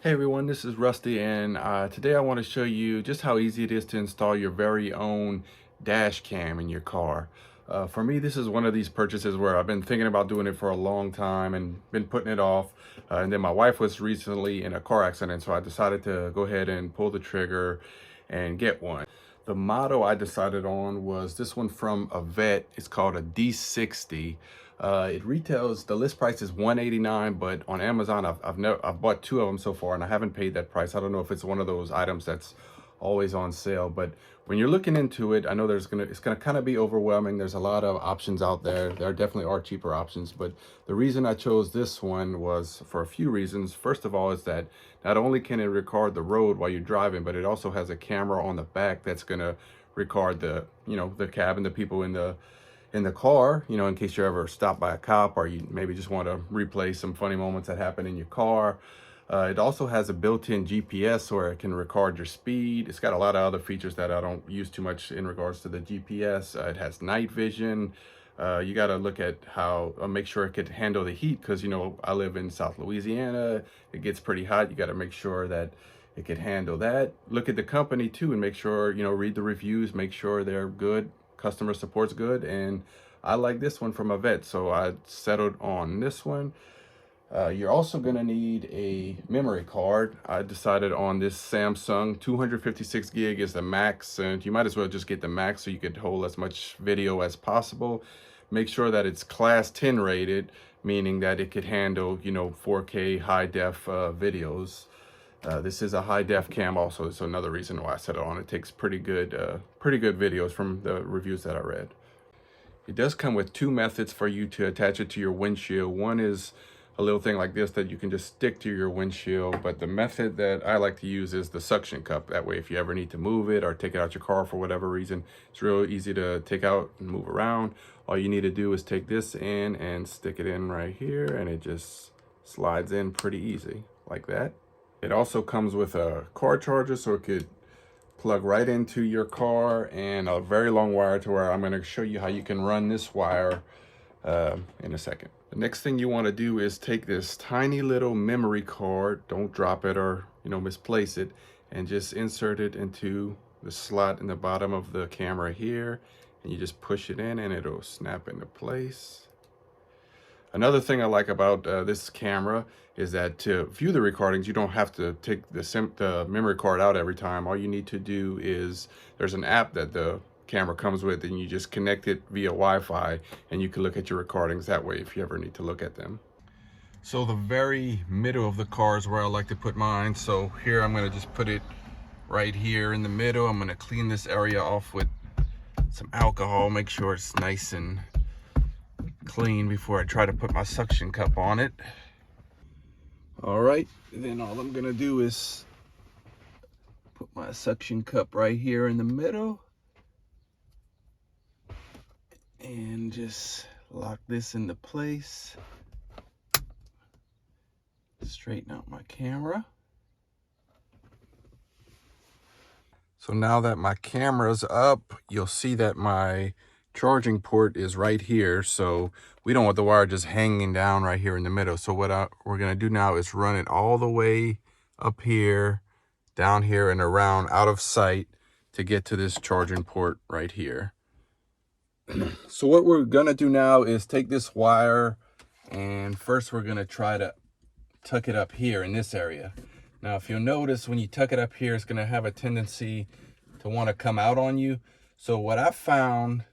Hey everyone, this is Rusty, and today I want to show you just how easy it is to install your very own dash cam in your car. For me, this is one of these purchases where I've been thinking about doing it for a long time and been putting it off. And then my wife was recently in a car accident, so I decided to go ahead and pull the trigger and get one. The model I decided on was this one from Avaett. It's called a D60. It retails, the list price is $189, but on Amazon I've bought two of them so far and I haven't paid that price. I don't know if it's one of those items that's always on sale, but when you're looking into it, I know it's gonna kind of be overwhelming. There's a lot of options out there. There definitely are cheaper options, but the reason I chose this one was for a few reasons. First of all is that not only can it record the road while you're driving, but it also has a camera on the back that's gonna record the cab and the people in the car, in case you're ever stopped by a cop or you maybe just want to replay some funny moments that happen in your car. It also has a built-in GPS where it can record your speed. It's got a lot of other features that I don't use too much in regards to the GPS. It has night vision. You got to look at how, make sure it could handle the heat because, I live in South Louisiana. It gets pretty hot. You got to make sure that it could handle that. Look at the company too and make sure, read the reviews, make sure they're good. Customer support's good, and I like this one from Avaett, so I settled on this one. You're also going to need a memory card. I decided on this Samsung. 256 gig is the max, and you might as well just get the max so you could hold as much video as possible. Make sure that it's class 10 rated, meaning that it could handle 4K high def videos. This is a high def cam also. It's another reason why I set it on. It takes pretty good videos from the reviews that I read. It does come with two methods for you to attach it to your windshield. One is a little thing like this that you can just stick to your windshield, but the method that I like to use is the suction cup. That way, if you ever need to move it or take it out your car for whatever reason, it's real easy to take out and move around. All you need to do is take this in and stick it in right here, and it just slides in pretty easy like that. It also comes with a car charger, so it could plug right into your car, and a very long wire to where I'm going to show you how you can run this wire in a second. The next thing you want to do is take this tiny little memory card, don't drop it or misplace it, and just insert it into the slot in the bottom of the camera here, and you just push it in and it'll snap into place. Another thing I like about this camera is that to view the recordings, you don't have to take the memory card out every time. All you need to do is, there's an app that the camera comes with, and you just connect it via Wi-Fi, and you can look at your recordings that way if you ever need to look at them. So the very middle of the car is where I like to put mine. So here I'm going to just put it right here in the middle. I'm going to clean this area off with some alcohol, make sure it's nice and clean before I try to put my suction cup on it. All right, then all I'm gonna do is put my suction cup right here in the middle and just lock this into place. Straighten out my camera. So now that my camera's up, you'll see that my charging port is right here, so we don't want the wire just hanging down right here in the middle. So what we're going to do now is run it all the way up here, down here, and around out of sight to get to this charging port right here. So what we're going to do now is take this wire, and first we're going to try to tuck it up here in this area. Now if you'll notice, when you tuck it up here, it's going to have a tendency to want to come out on you. So what I found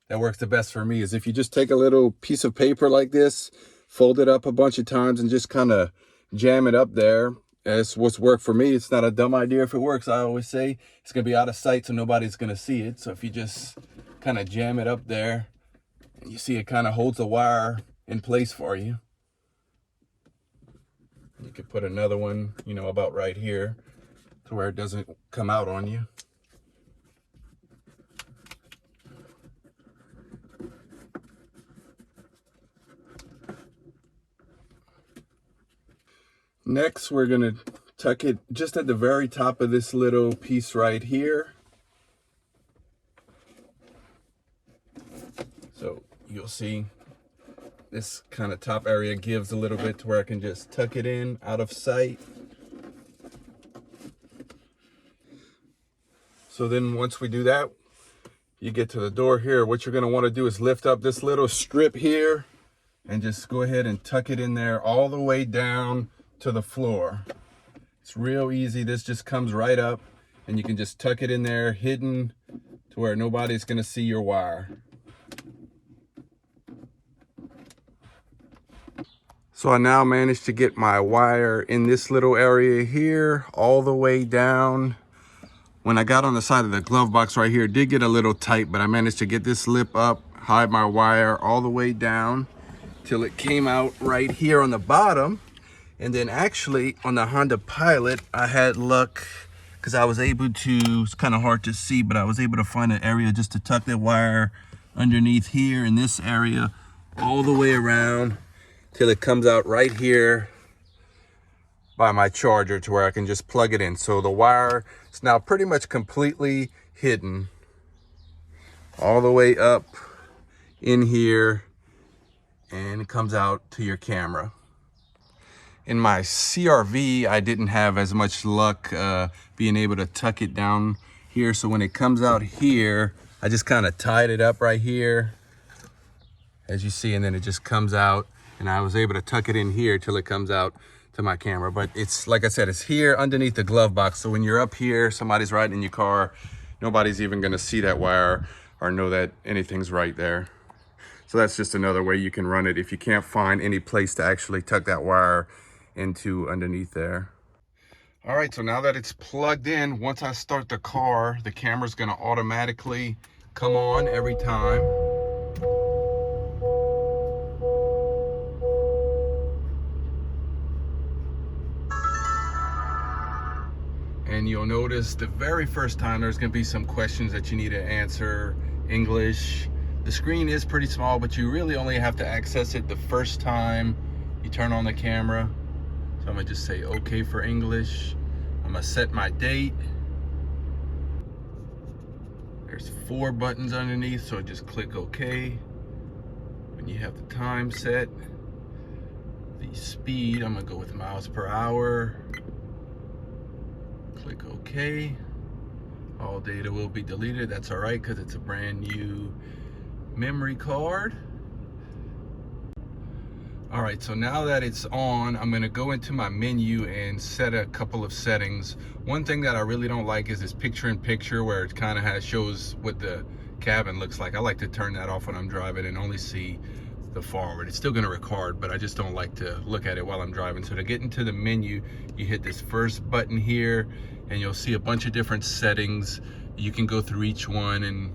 that works the best for me is if you just take a little piece of paper like this, fold it up a bunch of times, and just kind of jam it up there. That's what's worked for me. It's not a dumb idea if it works. I always say it's going to be out of sight, so nobody's going to see it. So if you just kind of jam it up there, and you see it kind of holds the wire in place for you. You could put another one, about right here to where it doesn't come out on you. Next, we're going to tuck it just at the very top of this little piece right here. So you'll see this kind of top area gives a little bit to where I can just tuck it in out of sight. So then once we do that, you get to the door here. What you're gonna wanna do is lift up this little strip here and just go ahead and tuck it in there all the way down to the floor. It's real easy. This just comes right up and you can just tuck it in there hidden to where nobody's gonna see your wire. So I now managed to get my wire in this little area here all the way down. When I got on the side of the glove box right here, it did get a little tight, but I managed to get this lip up, hide my wire all the way down till it came out right here on the bottom. And then actually on the Honda Pilot, I had luck because I was able to, it's kind of hard to see, but I was able to find an area just to tuck the wire underneath here in this area all the way around till it comes out right here by my charger to where I can just plug it in. So the wire is now pretty much completely hidden all the way up in here, and it comes out to your camera. In my CRV, I didn't have as much luck being able to tuck it down here. So when it comes out here, I just kind of tied it up right here, as you see, and then it just comes out, and I was able to tuck it in here till it comes out to my camera. But it's, like I said, it's here underneath the glove box. So when you're up here, somebody's riding in your car, nobody's even gonna see that wire or know that anything's right there. So that's just another way you can run it if you can't find any place to actually tuck that wire into underneath there. All right, so now that it's plugged in, once I start the car, the camera's gonna automatically come on every time. And you'll notice the very first time there's gonna be some questions that you need to answer, English. The screen is pretty small, but you really only have to access it the first time you turn on the camera. So I'm gonna just say okay for English. I'm gonna set my date. There's 4 buttons underneath, so just click OK. When you have the time set, the speed, I'm gonna go with miles per hour. Click OK. All data will be deleted. That's all right, because it's a brand new memory card. All right, so now that it's on, I'm gonna go into my menu and set a couple of settings. One thing that I really don't like is this picture-in-picture where it kind of shows what the cabin looks like. I like to turn that off when I'm driving and only see the forward. It's still gonna record, but I just don't like to look at it while I'm driving. So to get into the menu, you hit this first button here, and you'll see a bunch of different settings. You can go through each one and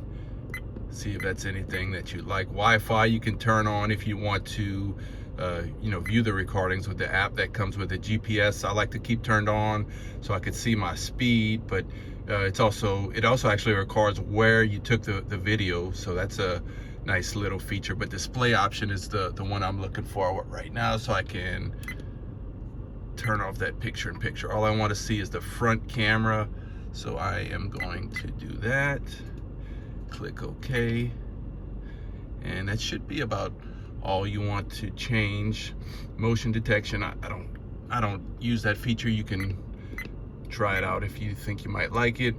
see if that's anything that you like. Wi-Fi you can turn on if you want to view the recordings with the app that comes with the GPS. I like to keep turned on so I could see my speed, but it also actually records where you took the video, so that's a nice little feature. But display option is the one I'm looking for right now, so I can turn off that picture-in-picture. All I want to see is the front camera, so I am going to do that. Click OK, and that should be about all you want to change. Motion detection, I don't use that feature. You can try it out if you think you might like it.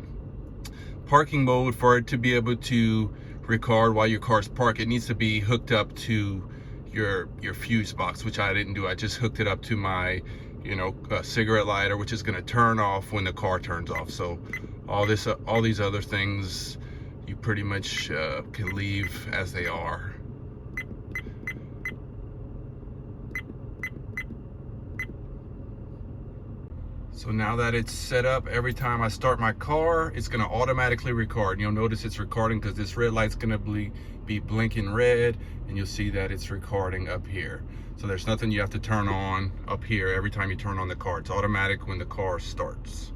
Parking mode, for it to be able to record while your car's parked, it needs to be hooked up to your fuse box, which I didn't do. I just hooked it up to my cigarette lighter, which is going to turn off when the car turns off. So all these other things you pretty much can leave as they are. So now that it's set up, every time I start my car, it's gonna automatically record. And you'll notice it's recording because this red light's gonna be blinking red, and you'll see that it's recording up here. So there's nothing you have to turn on up here every time you turn on the car. It's automatic when the car starts.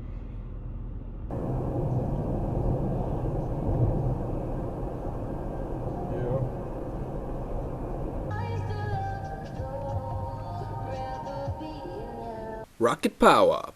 Rocket power.